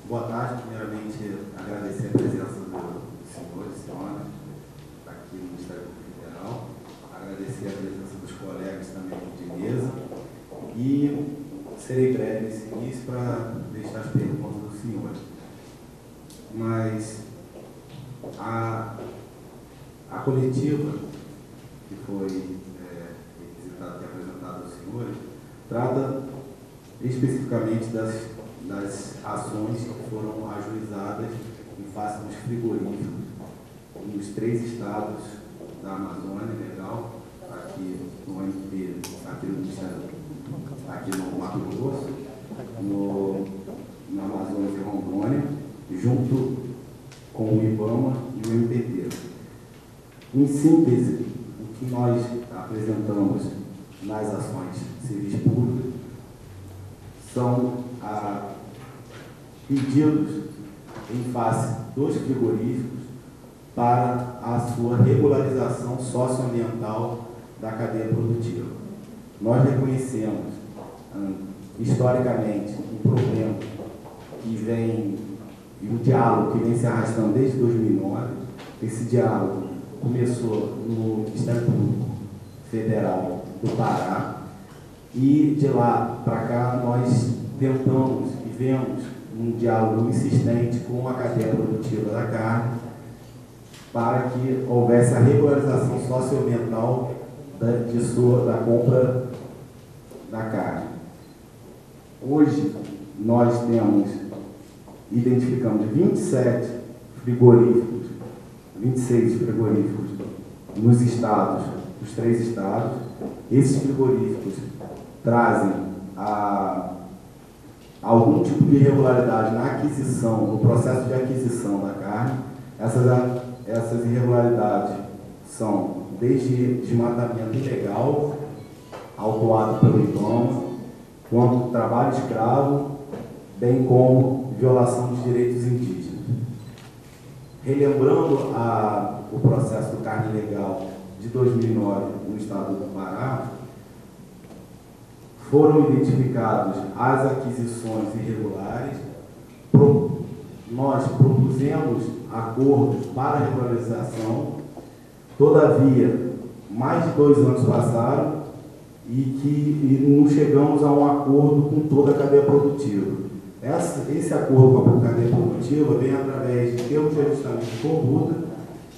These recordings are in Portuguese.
Boa tarde. Primeiramente, agradecer a presença do senhor e senhora aqui no Ministério Público Federal, agradecer a presença dos colegas também aqui de mesa e serei breve nesse início para deixar as perguntas do senhor. Mas a coletiva que foi requisitada e apresentada aos senhores trata especificamente das ações que foram ajuizadas em face dos frigoríficos nos 3 estados da Amazônia Legal, aqui no MP, aqui no Ministério, aqui no Mato Grosso, no Amazonas e Rondônia, junto com o IBAMA e o MPT. Em síntese, o que nós apresentamos nas ações civis públicas são pedidos em face dos frigoríficos para a sua regularização socioambiental da cadeia produtiva. Nós reconhecemos, historicamente, um problema que vem, e um diálogo que vem se arrastando desde 2009. Esse diálogo começou no Ministério Público Federal do Pará, e de lá para cá nós tentamos e vemos um diálogo insistente com a cadeia produtiva da carne para que houvesse a regularização socioambiental da compra da carne. Hoje nós identificamos 26 frigoríficos nos estados, os 3 estados. Esses frigoríficos trazem algum tipo de irregularidade na aquisição, no processo de aquisição da carne. Essas irregularidades são desde desmatamento ilegal, autuado pelo IBAMA, quanto trabalho escravo, bem como violação dos direitos indígenas. Relembrando o processo do carne legal de 2009 no estado do Pará, foram identificadas as aquisições irregulares. Nós propusemos acordos para regularização, todavia, mais de 2 anos passaram e não chegamos a um acordo com toda a cadeia produtiva. Esse acordo com a cadeia produtiva vem através de termos de ajustamento de conduta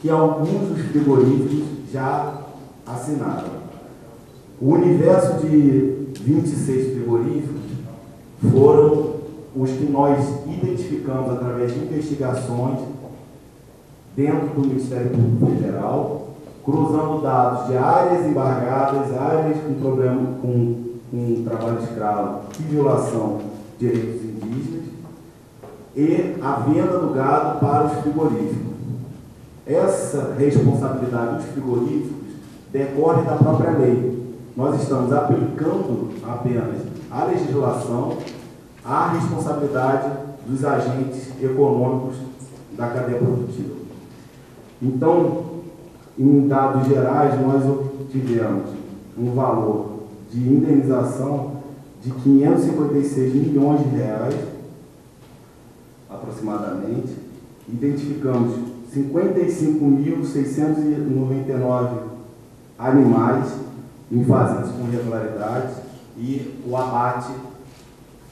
que alguns dos frigoríficos já assinaram. O universo de 26 frigoríficos foram os que nós identificamos através de investigações dentro do Ministério Público Federal, cruzando dados de áreas embargadas, áreas com problema com trabalho escravo e violação de direitos indígenas, e a venda do gado para os frigoríficos. Essa responsabilidade dos frigoríficos decorre da própria lei. Nós estamos aplicando apenas a legislação à responsabilidade dos agentes econômicos da cadeia produtiva. Então, em dados gerais, nós obtivemos um valor de indenização de 556 milhões de reais, aproximadamente. Identificamos 55.699 animais em fazendas com irregularidades, e o abate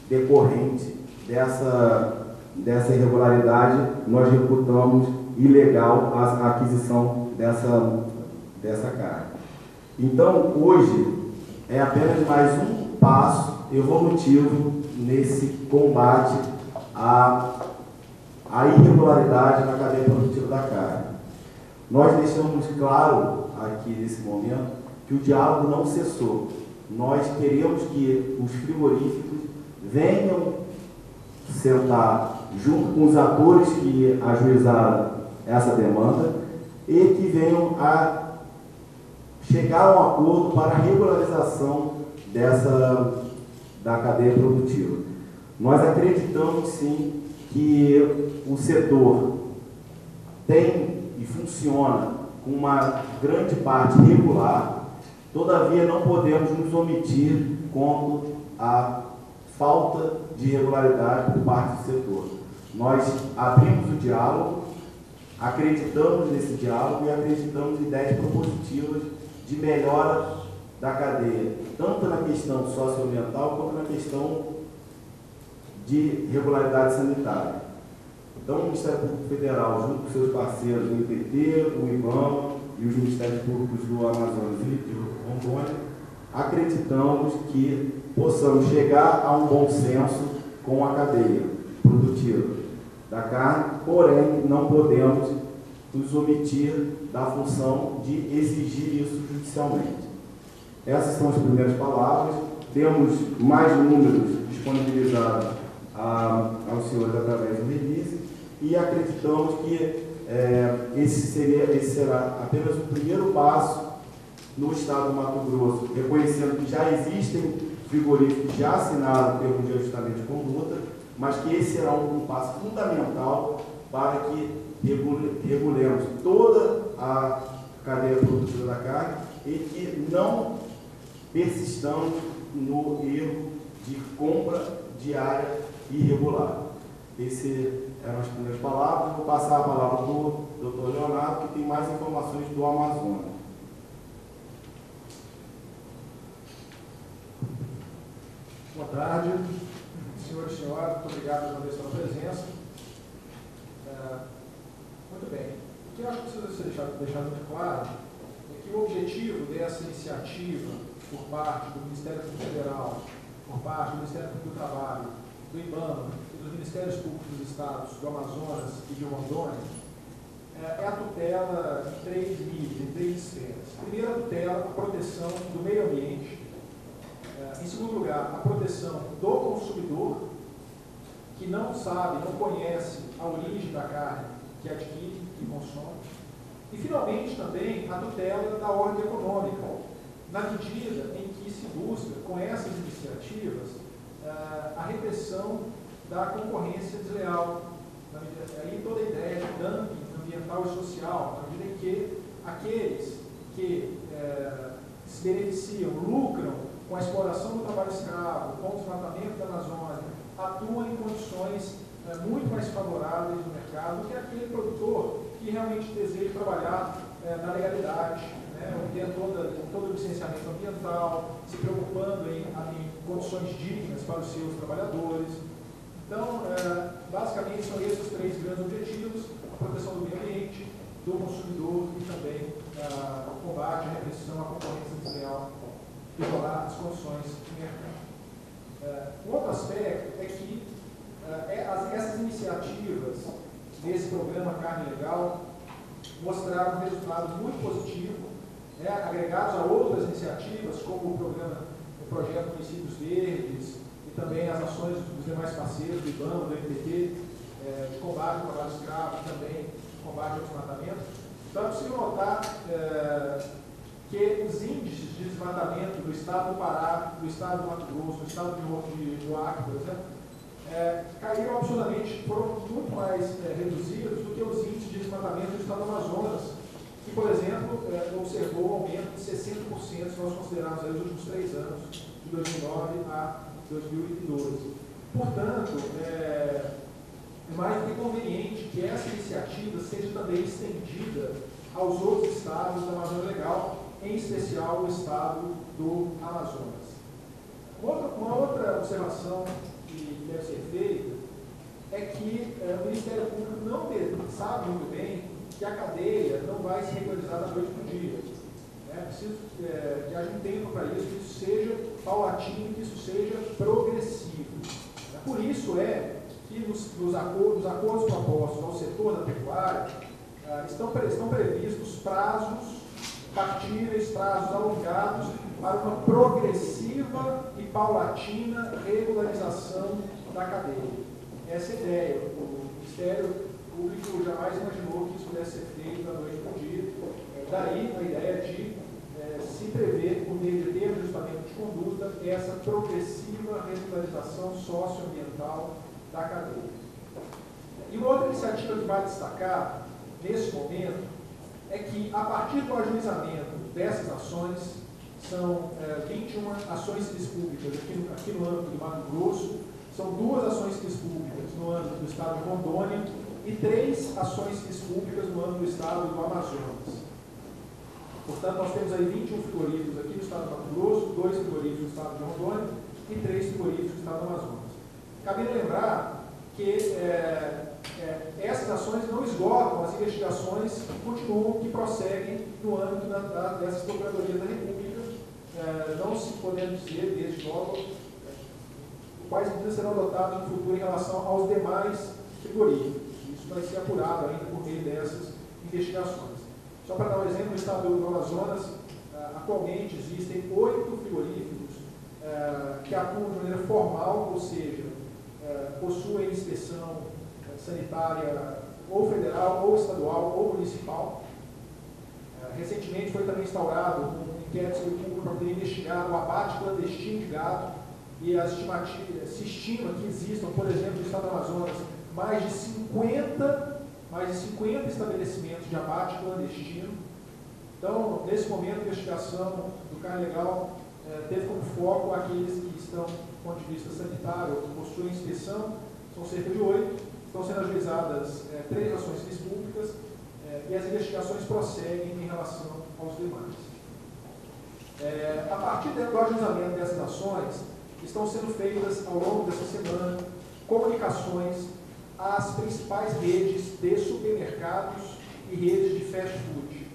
decorrente dessa irregularidade, nós reputamos ilegal a aquisição dessa carne. Então, hoje, é apenas mais um passo evolutivo nesse combate à irregularidade na cadeia produtiva da carne. Nós deixamos claro aqui nesse momento que o diálogo não cessou. Nós queremos que os frigoríficos venham sentar junto com os atores que ajuizaram essa demanda e que venham a chegar a um acordo para a regularização da cadeia produtiva. Nós acreditamos, sim, que o setor tem e funciona com uma grande parte regular. Todavia, não podemos nos omitir quanto à falta de regularidade por parte do setor. Nós abrimos o diálogo, acreditamos nesse diálogo e acreditamos em ideias propositivas de melhora da cadeia, tanto na questão socioambiental quanto na questão de regularidade sanitária. Então, o Ministério Público Federal, junto com seus parceiros, o IPT, o IBAMA e os Ministérios Públicos do Amazonas e de Rondônia, acreditamos que possamos chegar a um bom senso com a cadeia produtiva da carne, porém, não podemos nos omitir da função de exigir isso judicialmente. Essas são as primeiras palavras. Temos mais números disponibilizados aos senhores através do release e acreditamos que esse será apenas o primeiro passo no estado do Mato Grosso, reconhecendo que já existem frigoríficos que já assinaram o termo de ajustamento de conduta, mas que esse será um passo fundamental para que regulemos toda a cadeia produtiva da carne e que não persistamos no erro de compra diária irregular. Esse eram as primeiras palavras. Vou passar a palavra para o Dr. Leonardo, que tem mais informações do Amazonas. Boa tarde, senhores e senhoras, muito obrigado uma vez pela presença. Muito bem. O que eu acho que precisa deixar muito claro é que o objetivo dessa iniciativa por parte do Ministério Público Federal, por parte do Ministério Público do Trabalho, do IBAMA e dos Ministérios Públicos dos Estados do Amazonas e de Rondônia é a tutela em três níveis, em três esferas. Primeiro, a tutela, a proteção do meio ambiente. Em segundo lugar, a proteção do consumidor, que não sabe, não conhece a origem da carne que adquire, que consome. E, finalmente, também a tutela da ordem econômica, na medida em que se busca, com essas iniciativas, a repressão da concorrência desleal. Aí toda a ideia de dumping ambiental e social, na medida em que aqueles que se beneficiam, lucram com a exploração do trabalho escravo, com o desmatamento da Amazônia, atuam em condições muito mais favoráveis no mercado do que aquele produtor que realmente deseja trabalhar na legalidade, obter todo o licenciamento ambiental, se preocupando em condições dignas para os seus trabalhadores. Então, basicamente, são esses os três grandes objetivos: a proteção do meio ambiente, do consumidor e também o combate, a repressão, a concorrência desleal e melhorar as condições do mercado. Um outro aspecto é que essas iniciativas desse programa Carne Legal mostraram um resultado muito positivo, agregados a outras iniciativas, como o projeto Municípios Verdes e também as ações dos demais parceiros do IBAMA, do MPT, de combate ao trabalho escravo e também combate ao desmatamento. Então é possível notar que os índices de desmatamento do estado do Pará, do estado do Mato Grosso, do estado do Acre, por exemplo, caíram absolutamente, foram muito mais reduzidos do que os índices de desmatamento do estado do Amazonas, que, por exemplo, observou um aumento de 60% se nós considerarmos aí os últimos 3 anos, de 2009 a 2012. Portanto, é mais do que conveniente que essa iniciativa seja também estendida aos outros estados da Amazônia Legal, em especial o estado do Amazonas. Uma outra observação que deve ser feita é que o Ministério Público não sabe muito bem que a cadeia não vai se regularizar da noite para o dia. É preciso que haja um tempo para isso, que isso seja paulatino, que isso seja progressivo. Por isso que nos acordos propostos ao setor da pecuária estão previstos prazos factíveis, prazos alongados para uma progressiva e paulatina regularização da cadeia. Essa é a ideia. O Ministério Público jamais imaginou que isso pudesse ser feito da noite para o dia. Daí a ideia de se prever, por meio de termo de ajustamento de conduta, essa progressiva regularização socioambiental da cadeia. E uma outra iniciativa que vale destacar, nesse momento, é que, a partir do ajuizamento dessas ações, são 21 ações civis públicas aqui no âmbito do Mato Grosso, São 2 ações civis públicas no âmbito do estado de Rondônia e 3 ações civis públicas no âmbito do estado do Amazonas. Portanto, nós temos aí 21 frigoríficos aqui no estado do Mato Grosso, 2 frigoríficos no estado de Rondônia e 3 frigoríficos no estado do Amazonas. Cabe lembrar que essas ações não esgotam as investigações que continuam, que prosseguem no âmbito dessas Procuradorias da República, não se podendo dizer, desde logo, quais medidas serão adotadas no futuro em relação aos demais frigoríficos. Isso vai ser apurado ainda por meio dessas investigações. Só para dar um exemplo, no estado do Amazonas, atualmente existem 8 frigoríficos que atuam de maneira formal, ou seja, possuem inspeção sanitária ou federal, ou estadual, ou municipal. Recentemente foi também instaurado um inquérito público para poder investigar o abate clandestino de gado, e se estima que existam, por exemplo, no estado do Amazonas, mais de 50 estabelecimentos de abate clandestino. Então, nesse momento, a investigação do CAR Legal teve como foco aqueles que estão, do ponto de vista sanitário, que possuem inspeção, são cerca de 8, estão sendo ajuizadas 3 ações civis públicas e as investigações prosseguem em relação aos demais. A partir do ajuizamento dessas ações, estão sendo feitas, ao longo dessa semana, comunicações às principais redes de supermercados e redes de fast food.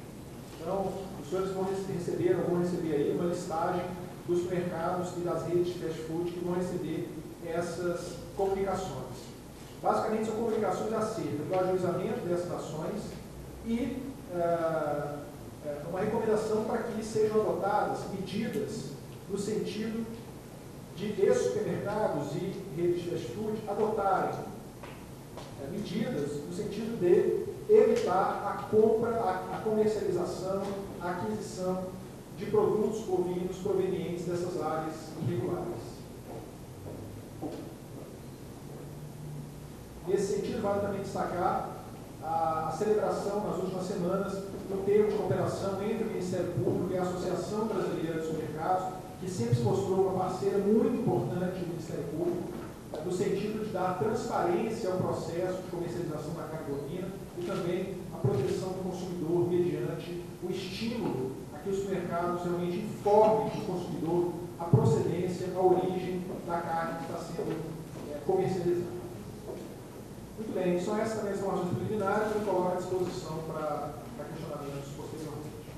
Então, os senhores vão receber aí uma listagem dos supermercados e das redes de fast food que vão receber essas comunicações. Basicamente, são comunicações acerca do ajuizamento dessas ações e uma recomendação para que sejam adotadas medidas no sentido de supermercados e redes de fast food adotarem medidas no sentido de evitar a compra, a comercialização, a aquisição de produtos bovinos provenientes dessas áreas irregulares. Nesse sentido, vale também destacar a celebração nas últimas semanas do termo de cooperação entre o Ministério Público e a Associação Brasileira de Supermercados, que sempre se mostrou uma parceira muito importante do Ministério Público, no sentido de dar transparência ao processo de comercialização da carne bovina e também a proteção do consumidor mediante o estímulo a que os supermercados realmente informem o consumidor a procedência, a origem da carne que está sendo comercializada. Muito bem, são essas também as informações preliminares que eu coloco à disposição para questionamentos posteriormente.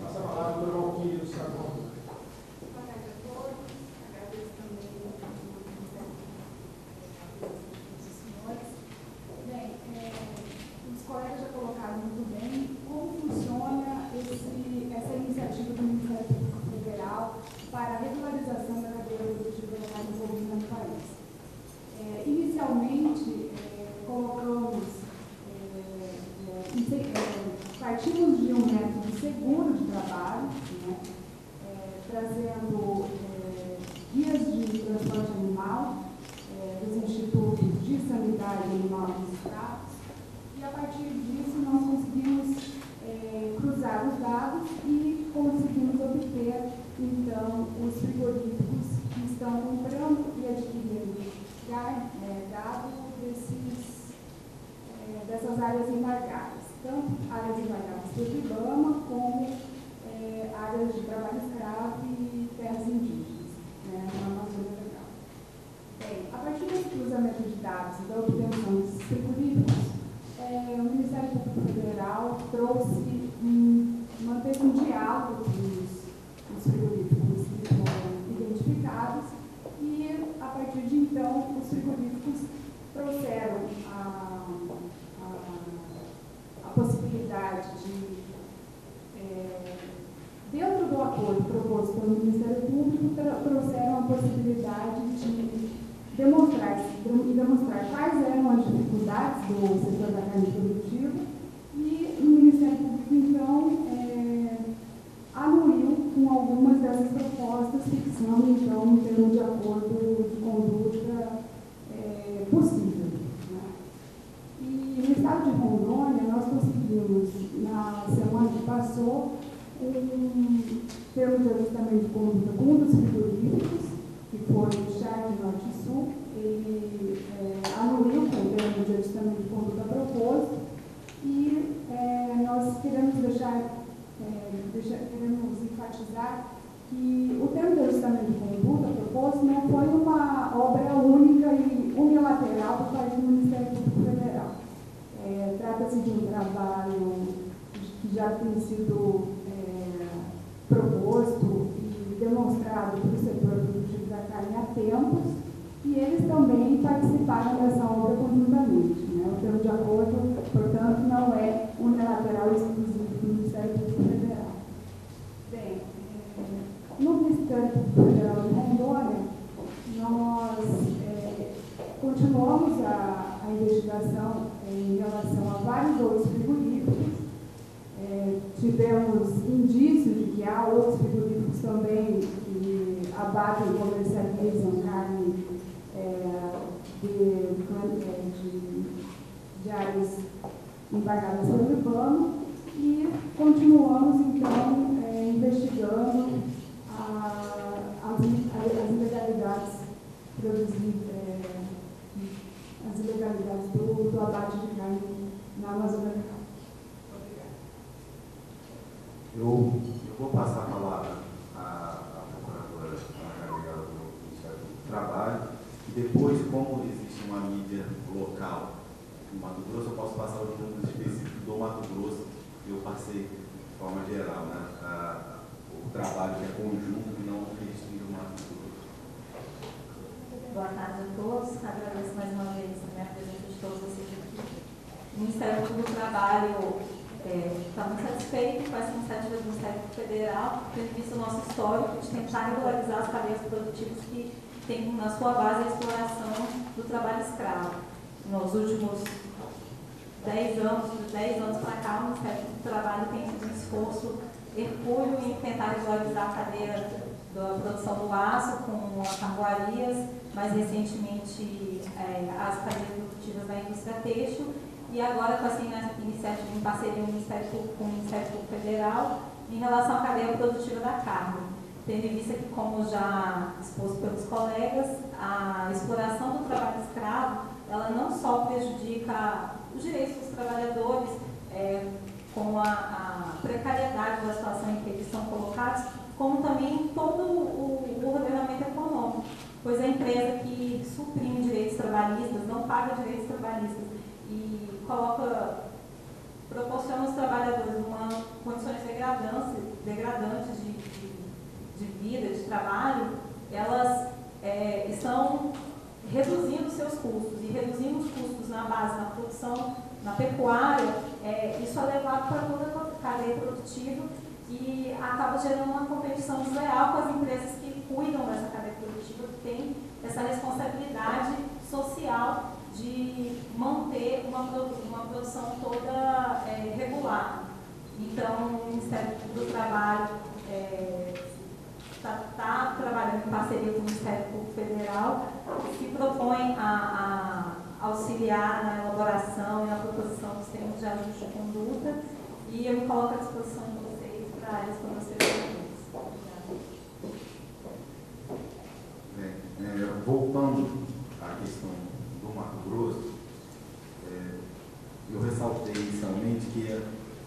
Passa a palavra ao Dr. Valquírio do Estado. Boa tarde a todos. Agradeço também os senhores. Bem, os colegas já colocaram muito bem como funciona essa iniciativa do Ministério Público Federal para a regularização da cadeia produtiva da carne bovina no país. Inicialmente, partimos de um método seguro de trabalho, né, trazendo guias de transporte animal dos institutos de sanidade animal dos estados, e a partir disso nós conseguimos cruzar os dados e conseguimos obter, então, os frigoríficos que estão comprando e adquirindo gado dessas áreas embargadas, tanto áreas embargadas pelo IBAMA como áreas de trabalho escravo e terras indígenas, né, na Amazônia Legal. Bem, a partir desse cruzamento de dados e da obtenção desses frigoríficos, o Ministério Público Federal manteve um diálogo com os frigoríficos que foram identificados, e a partir de então os frigoríficos trouxeram a possibilidade de, dentro do acordo proposto pelo Ministério Público, trouxeram a possibilidade de demonstrar quais eram as dificuldades do setor da carne produtiva, e o Ministério Público então anuiu com algumas dessas propostas, fixando então um termo de acordo de conduta possível. Né? E no estado de Rondônia, nós conseguimos, na semana que passou, um termo de ajustamento de conduta com um dos frigoríficos, que foi o Charque Norte e Sul, ele anuiu o convênio de ajustamento de conduta proposto e nós queremos queremos enfatizar que o termo de ajustamento de conduta proposto não foi uma obra única e unilateral por parte do Ministério Público Federal. Trata-se de um trabalho que já tem sido proposto e demonstrado pelo setor produtivo da carne há tempos, e eles também participaram dessa obra conjuntamente. O termo de acordo, portanto, não é unilateral e exclusivo do Ministério Público Federal. Bem, no Ministério Público Federal de Rondônia, nós continuamos a investigação em relação a vários outros frigoríficos. Tivemos indícios de que há outros frigoríficos também que abatem e comercializam carne de áreas embarcadas pelo Ibama, e continuamos, então, investigando as ilegalidades produzidas, as ilegalidades do abate de carne na Amazônia Legal. Eu vou passar a palavra à procuradora Ana Gabriela do Ministério do Trabalho, e depois, como existe uma mídia local no Mato Grosso, eu posso passar os números específicos do Mato Grosso. Eu passei de forma geral, o trabalho que é conjunto e não restrito ao Mato Grosso. Boa tarde a todos, agradeço mais uma vez a presença de todos vocês aqui. O Ministério Público do Trabalho está muito satisfeito com essa iniciativa do Ministério Federal, tendo visto o nosso histórico de tentar regularizar as cadeias produtivas que têm na sua base a exploração do trabalho escravo. Nos últimos 10 anos para cá, o Ministério do Trabalho tem tido um esforço hercúleo em tentar regularizar a cadeia da produção do aço com as carvoarias, mais recentemente as cadeias produtivas da indústria têxtil, e agora com essa iniciativa em parceria com o Ministério Público Federal em relação à cadeia produtiva da carne, tendo em vista que, como já exposto pelos colegas, a exploração do trabalho escravo, ela não só prejudica os direitos dos trabalhadores, com a precariedade da situação em que eles são colocados, como também todo o ordenamento econômico, pois a empresa que suprime direitos trabalhistas, não paga direitos trabalhistas e proporciona aos trabalhadores condições degradantes de vida, de trabalho, elas estão reduzindo seus custos, e reduzindo os custos na base da produção, na pecuária, isso é levado para toda a cadeia produtiva e acaba gerando uma competição desleal com as empresas que cuidam dessa cadeia produtiva, que tem essa responsabilidade social de manter uma produção toda regular. Então, o Ministério do Trabalho está trabalhando em parceria com o Ministério Público Federal, que se propõe a auxiliar na elaboração e na proposição dos termos de ajuste de conduta, e eu me coloco à disposição de vocês para responder as perguntas. Voltando à questão do Mato Grosso, eu ressaltei inicialmente que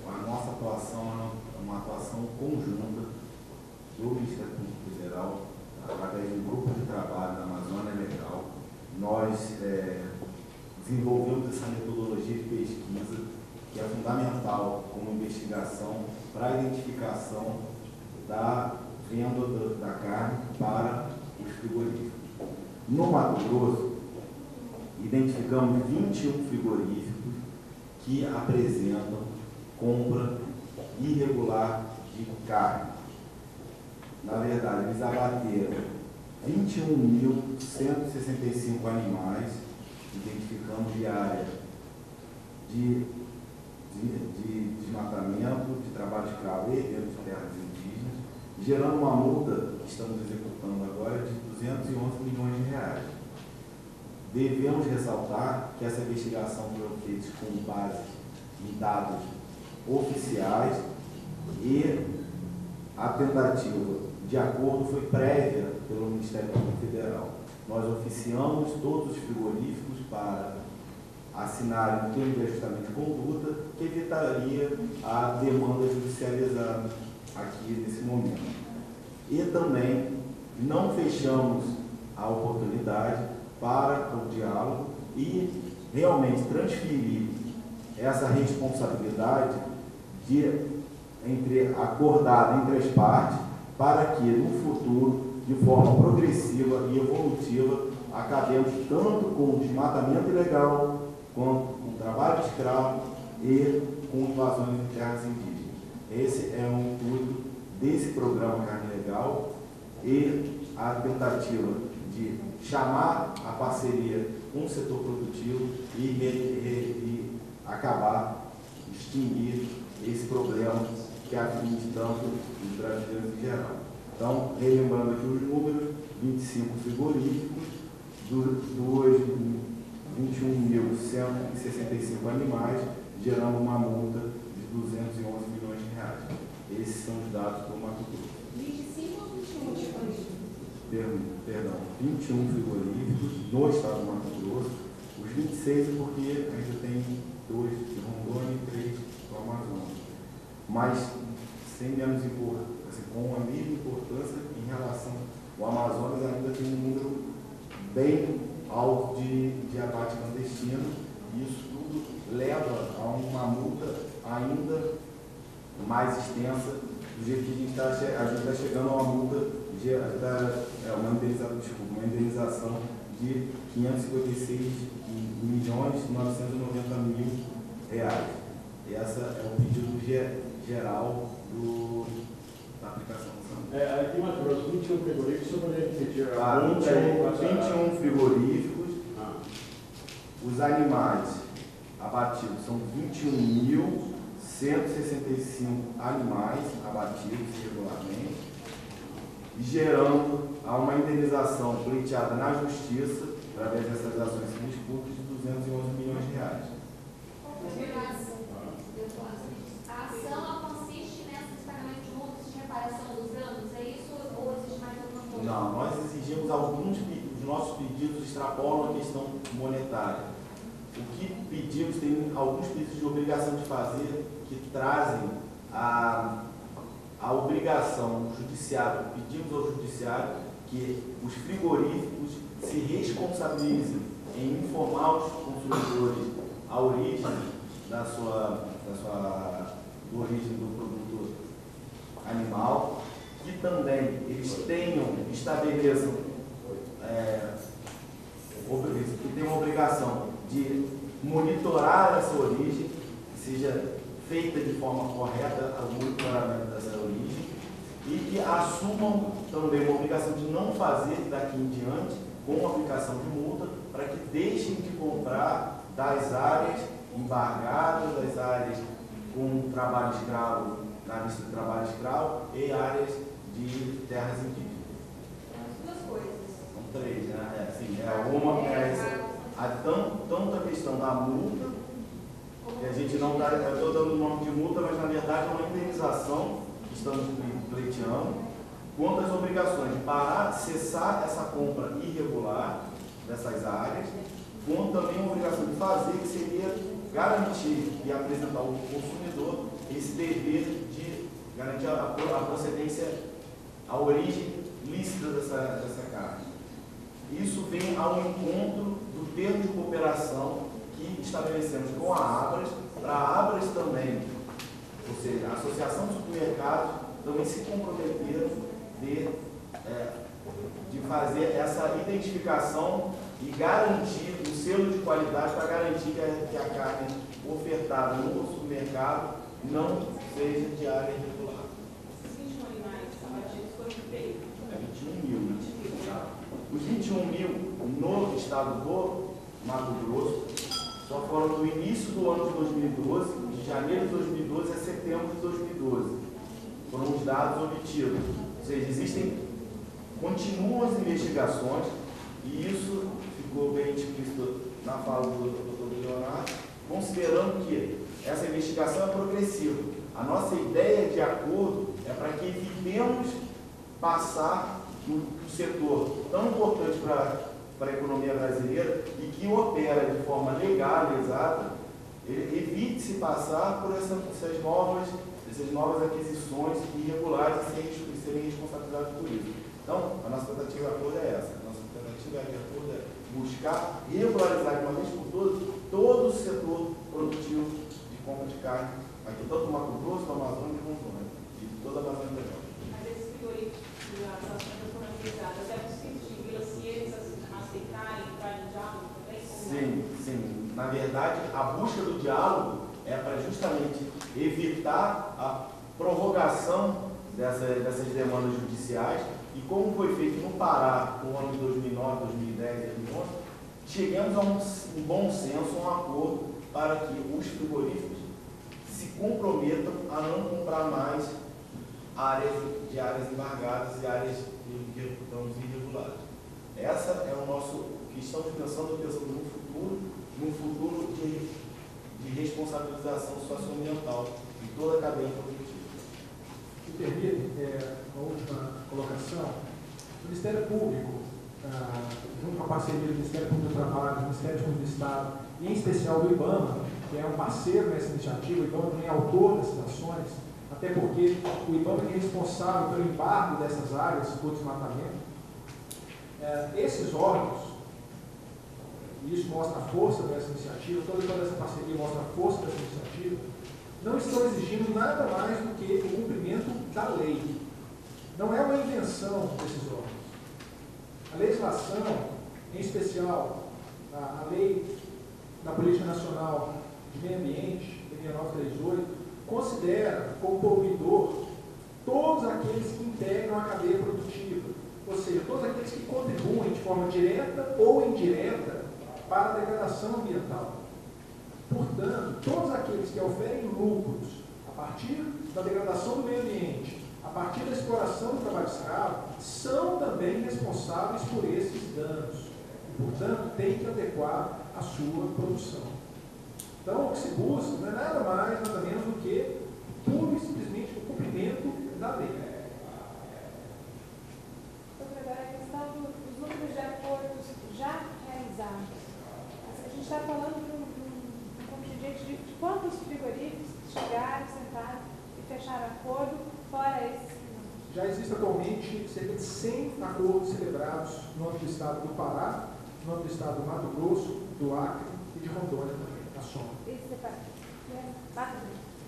a nossa atuação é uma atuação conjunta do Ministério Público Federal, através de um grupo de trabalho da Amazônia Legal. Nós desenvolvemos essa metodologia de pesquisa, que é fundamental como investigação para a identificação da venda da carne para os frigoríficos. No Mato Grosso, identificamos 21 frigoríficos que apresentam compra irregular de carne. Na verdade, eles abateram 21.165 animais, identificamos de área de desmatamento, de trabalho escravo e dentro de terras indígenas, gerando uma multa que estamos executando agora de 211 milhões de reais. Devemos ressaltar que essa investigação foi feita com base em dados oficiais e a tentativa de acordo foi prévia pelo Ministério Público Federal. Nós oficiamos todos os frigoríficos para assinarem um termo de ajustamento de conduta que evitaria a demanda judicializada aqui nesse momento. E também não fechamos a oportunidade para o diálogo e realmente transferir essa responsabilidade acordada entre as partes para que no futuro, de forma progressiva e evolutiva, acabemos tanto com o desmatamento ilegal quanto com o trabalho escravo e com invasões em terras indígenas. Esse é o intuito desse programa Carne Legal e a tentativa de chamar a parceria com o setor produtivo e acabar, extinguir esse problema que aflige tanto os brasileiros em geral. Então, relembrando aqui os números, 25 frigoríficos, 21.165 animais, gerando uma multa de 211 milhões de reais. Esses são os dados do Mato Grosso. 25 ou 21 frigoríficos? Perdão, 21 frigoríficos no estado do Mato Grosso. Os 26 é porque ainda tem 2 de Rondônia e 3 do Amazonas. Mas, sem menos importância, assim, com a mesma importância em relação ao Amazonas, ainda tem um número bem alto de abate clandestino, e isso tudo leva a uma multa ainda mais extensa, do jeito que a gente está chegando a uma multa uma indenização de 556.990.000 reais. Essa é o pedido geral da aplicação do SAMU. Aqui em Mato Grosso, 21 frigoríficos, você poderia repetir? 21 frigoríficos. Os animais abatidos são 21.165 animais abatidos irregularmente, gerando a uma indenização pleiteada na Justiça, através dessas ações sem disputas, de 211 milhões de reais. A ação consiste nesse pagamento de multas de reparação dos danos? É isso ou existe mais alguma coisa? Não, nós exigimos os nossos pedidos extrapolam a questão monetária. O que pedimos, tem alguns pedidos de obrigação de fazer que trazem a obrigação do judiciário, pedimos ao judiciário que os frigoríficos se responsabilizem em informar os consumidores a origem do produto animal, que também eles estabeleçam que tem uma obrigação de monitorar essa origem, que seja feita de forma correta o monitoramento dessa origem, e que assumam também uma obrigação de não fazer daqui em diante com a aplicação de multa, para que deixem de comprar das áreas embargadas, das áreas com trabalho escravo, na lista de trabalho escravo, e áreas de terras indígenas. Duas coisas. São 3, né? Tanto a questão da multa, que a gente não está, eu estou dando o nome de multa, mas na verdade é uma indenização que estamos pleiteando, quanto às obrigações de parar, cessar essa compra irregular dessas áreas, quanto também uma obrigação de fazer, que seria garantir e apresentar ao consumidor esse dever de garantir a procedência, a origem lícita dessa carne. Isso vem ao encontro do termo de cooperação que estabelecemos com a Abras, para a Abras também, ou seja, a Associação de Supermercados também se comprometeram de fazer essa identificação e garantir o selo de qualidade para garantir que a carne ofertada no supermercado não seja de área irregular. Os 21 animais abatidos foram de peito? É 21 mil, né? Os 21 mil no estado do Mato Grosso só foram do início do ano de 2012, de janeiro de 2012 a setembro de 2012. Foram os dados obtidos. Ou seja, continuam as investigações, e isso ficou bem explícito na fala do Dr. Leonardo, considerando que essa investigação é progressiva. A nossa ideia de acordo é para que evitemos passar do setor tão importante para a economia brasileira e que opera de forma legalizada, evite se passar por essas novas aquisições irregulares e serem responsabilizados por isso. Então, a nossa tentativa de acordo é essa. A nossa tentativa de acordo é buscar regularizar de uma vez por todas todo o setor produtivo de compra de carne, aqui tanto no Mato Grosso, no Amazonas e no Rondônia, e toda a Amazônia Legal. Mas esses frigoríficos e as ações foram realizadas, é possível se eles aceitarem entrar em diálogo também? Sim. Na verdade, a busca do diálogo é para justamente evitar a prorrogação dessas demandas judiciais. E como foi feito no Pará no ano de 2009, 2010, 2011, chegamos a um bom senso, um acordo para que os frigoríficos se comprometam a não comprar mais áreas embargadas e áreas de irregulares. Essa é o nosso que estamos pensando no futuro de responsabilização socioambiental de toda a cadeia produtiva. Se permite, a última colocação, o Ministério Público, junto com a parceria do Ministério Público do Trabalho, do Ministério Público do Estado, e em especial do IBAMA, que é um parceiro nessa iniciativa, o IBAMA também é autor dessas ações, até porque o IBAMA é responsável pelo embargo dessas áreas por desmatamento. Esses órgãos, e isso mostra a força dessa iniciativa, toda essa parceria mostra a força dessa iniciativa, não estão exigindo nada mais do que o cumprimento da lei. Não é uma invenção desses órgãos. A legislação, em especial a Lei da Política Nacional de Meio Ambiente, 6938, considera como poluidor todos aqueles que integram a cadeia produtiva, ou seja, todos aqueles que contribuem de forma direta ou indireta para a degradação ambiental. Portanto, todos aqueles que oferem lucros a partir da degradação do meio ambiente, a partir da exploração do trabalho escravo, são também responsáveis por esses danos. E, portanto, têm que adequar a sua produção. Então, o que se busca não é nada mais, nada menos do que puro e simplesmente o cumprimento da lei. Agora, a questão dos números de acordos já realizados. A gente está falando de quantos frigoríficos chegaram, sentaram e fecharam acordo, fora esses? Já existe atualmente cerca de 100 acordos celebrados no âmbito do estado do Pará, no âmbito do estado do Mato Grosso, do Acre e de Rondônia também, a soma.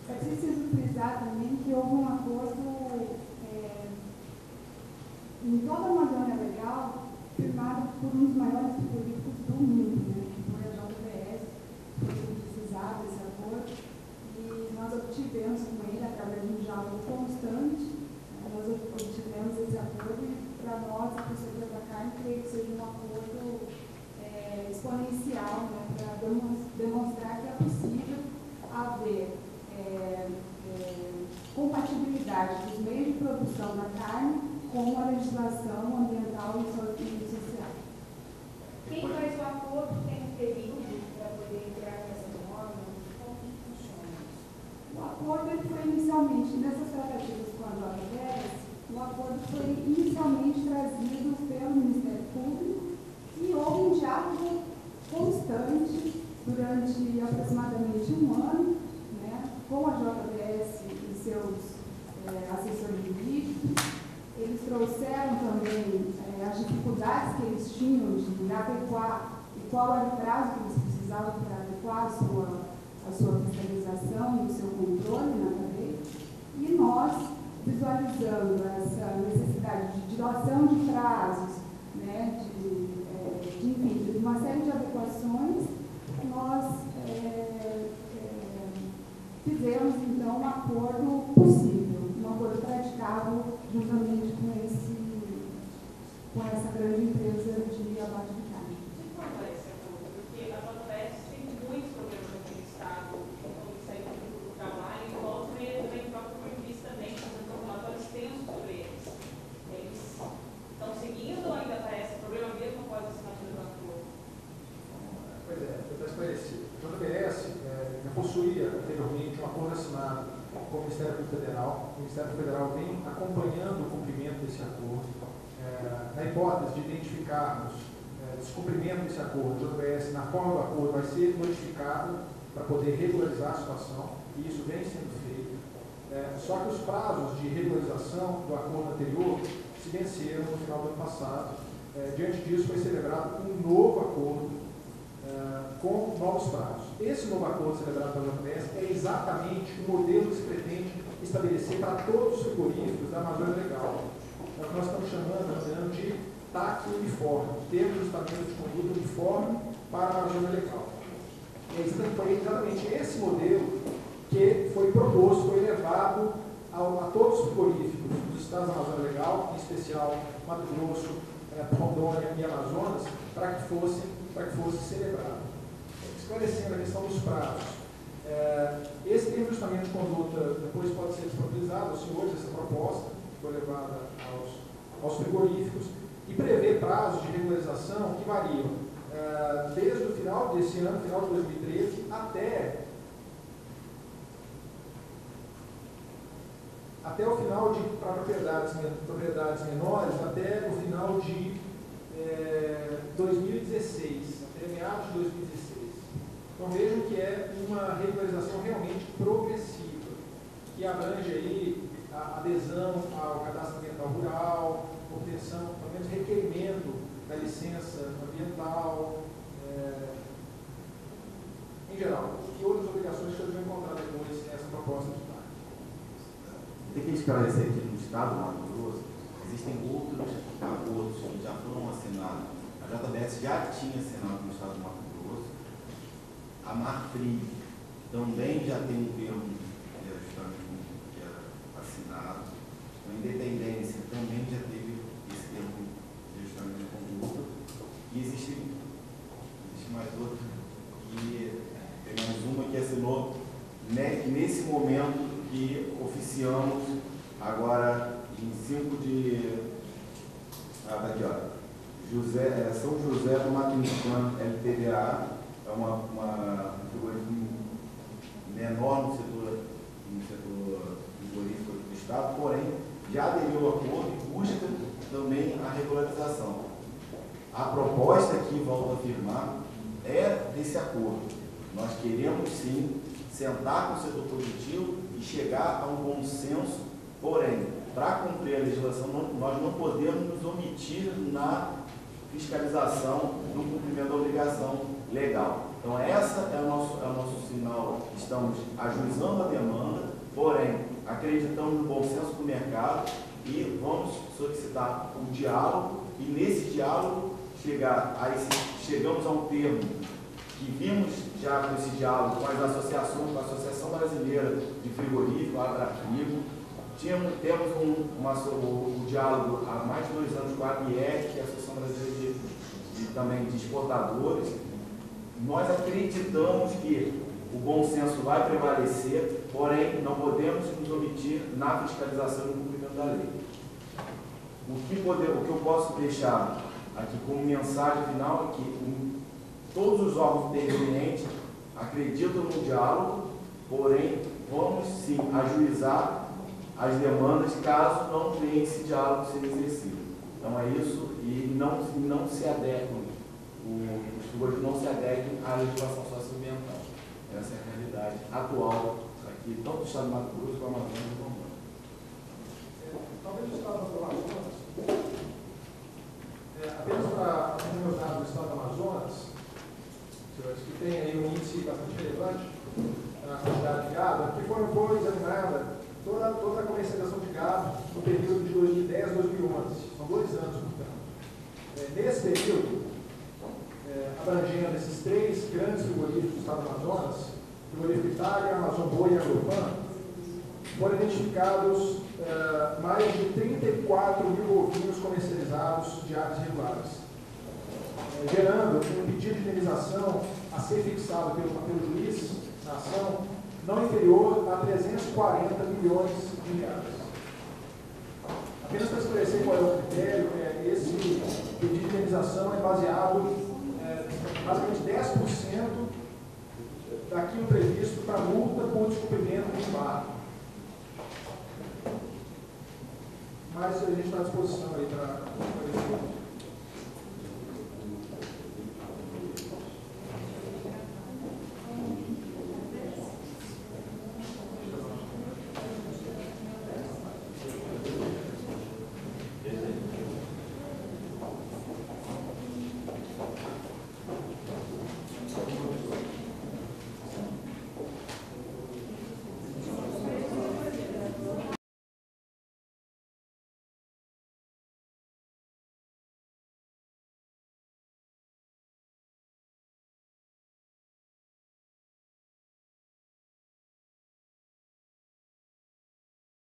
É preciso frisar também que houve um acordo em toda a Amazônia Legal, firmado por um dos maiores frigoríficos do mundo, né, que foi a JBS, foi precisado esse acordo, e nós obtivemos com ele, através de um diálogo constante, nós obtivemos esse acordo e, para nós, para o setor da carne, creio que seja um acordo exponencial, né, para demonstrar que é possível haver compatibilidade dos meios de produção da carne com a legislação ambiental e social. Quem faz o acordo tem um período para poder entrar nessa norma? Como que funciona? O acordo foi inicialmente, nessas tratativas com a JBS, o acordo foi inicialmente trazido pelo Ministério Público e houve um diálogo constante durante aproximadamente um ano, né, com a JBS e seus assessores jurídicos. Eles trouxeram também as dificuldades que eles tinham de adequar e qual era o prazo que eles precisavam para adequar a sua fiscalização e o seu controle na cadeia. E nós, visualizando essa necessidade de dilação de prazos, né, enfim, de uma série de adequações, nós fizemos, então, um acordo possível, um acordo praticável juntamente com essa grande empresa de abate de carne. E quanto a esse acordo? Porque a JBS tem muitos problemas aqui no Estado, como isso aí do trabalho, e volta e também o próprio Greenpeace também, fazendo um relatório extenso sobre Federal. O Ministério Federal vem acompanhando o cumprimento desse acordo. Na hipótese de identificarmos descumprimento desse acordo, o JBS, na forma do acordo, vai ser notificado para poder regularizar a situação, e isso vem sendo feito. Só que os prazos de regularização do acordo anterior se venceram no final do ano passado. Diante disso, foi celebrado um novo acordo com novos prazos. Esse novo acordo celebrado pela JBS é exatamente o modelo que se pretende estabelecer para todos os frigoríficos da Amazônia Legal. É o que nós estamos chamando de TAC uniforme, termo de ajustamento de conduta uniforme para a Amazônia Legal. Foi exatamente esse modelo que foi proposto, foi levado a todos os frigoríficos dos estados da Amazônia Legal, em especial Mato Grosso, Rondônia e Amazonas, para que fosse celebrado. Esclarecendo a questão dos prazos, esse termo de ajustamento de conduta depois pode ser disponibilizado aos senhores, essa proposta que foi levada aos frigoríficos, e prevê prazos de regularização que variam desde o final desse ano, final de 2013, até o final de, para propriedades menores, até o final de 2016, até meados de 2016. Então vejam que é uma regularização realmente progressiva, que abrange aí a adesão ao cadastro ambiental rural, obtenção, pelo menos requerimento da licença ambiental, em geral, e outras obrigações que vocês vão encontrar depois nessa proposta de TAC. Tem que esclarecer que no estado do Mato Grosso existem outros acordos que já foram assinados. A JBS já tinha assinado no estado do Mato Grosso. A Marfrig também já tem um termo de ajustamento que era assinado. A Independência também já teve esse termo de ajustamento de conduta. E existe mais outro, que tem mais uma que assinou nesse momento que oficiamos agora em 5 de... tá aqui, ó. São José do Matuncã, LTDA, é uma frigorífico menor no setor frigorífico do Estado, porém já aderiu ao acordo e busca também a regularização. A proposta aqui, volto a afirmar, é desse acordo. Nós queremos sim sentar com o setor produtivo e chegar a um bom senso, porém, para cumprir a legislação, nós não podemos nos omitir na fiscalização do cumprimento da obrigação legal. Então, essa é o nosso sinal. Estamos ajuizando a demanda, porém, acreditamos no bom senso do mercado e vamos solicitar um diálogo e, nesse diálogo, chegamos a um termo que vimos já com esse diálogo com as associações, com a Associação Brasileira de Frigorífico, a Abrafrigo. Temos o diálogo há mais de 2 anos com a ABIEC, que é a Associação Brasileira também de Exportadores. Nós acreditamos que o bom senso vai prevalecer, porém não podemos nos omitir na fiscalização e no cumprimento da lei. O que eu posso deixar aqui como mensagem final é que todos os órgãos intervenientes acreditam no diálogo, porém vamos sim ajuizar as demandas caso não tenha esse diálogo ser exercido. Então é isso, e não se adequem, os frigoríficos não se adequem à legislação socioambiental. Essa é a realidade atual aqui, tanto do estado do Mato Grosso como do Amazonas e do Rondônia. Talvez o estado do Amazonas, apenas para os dados do estado do Amazonas, que tem aí um índice bastante relevante na quantidade de gado, aqui foi examinada toda a comercialização de gado no período de 2010 a 2011. São 2 anos, portanto. Nesse período, abrangendo esses 3 grandes frigoríficos do estado do Amazonas, frigorífico Itália, Amazon Boi e Agropan, foram identificados mais de 34 mil ovinos comercializados de aves regulares, gerando um pedido de indenização a ser fixado pelo juiz na ação não inferior a 340 milhões de reais. Apenas para esclarecer qual é o critério, esse pedido de indenização é baseado basicamente 10% daquilo previsto para multa por descumprimento do embargo. mas a gente está à disposição aí para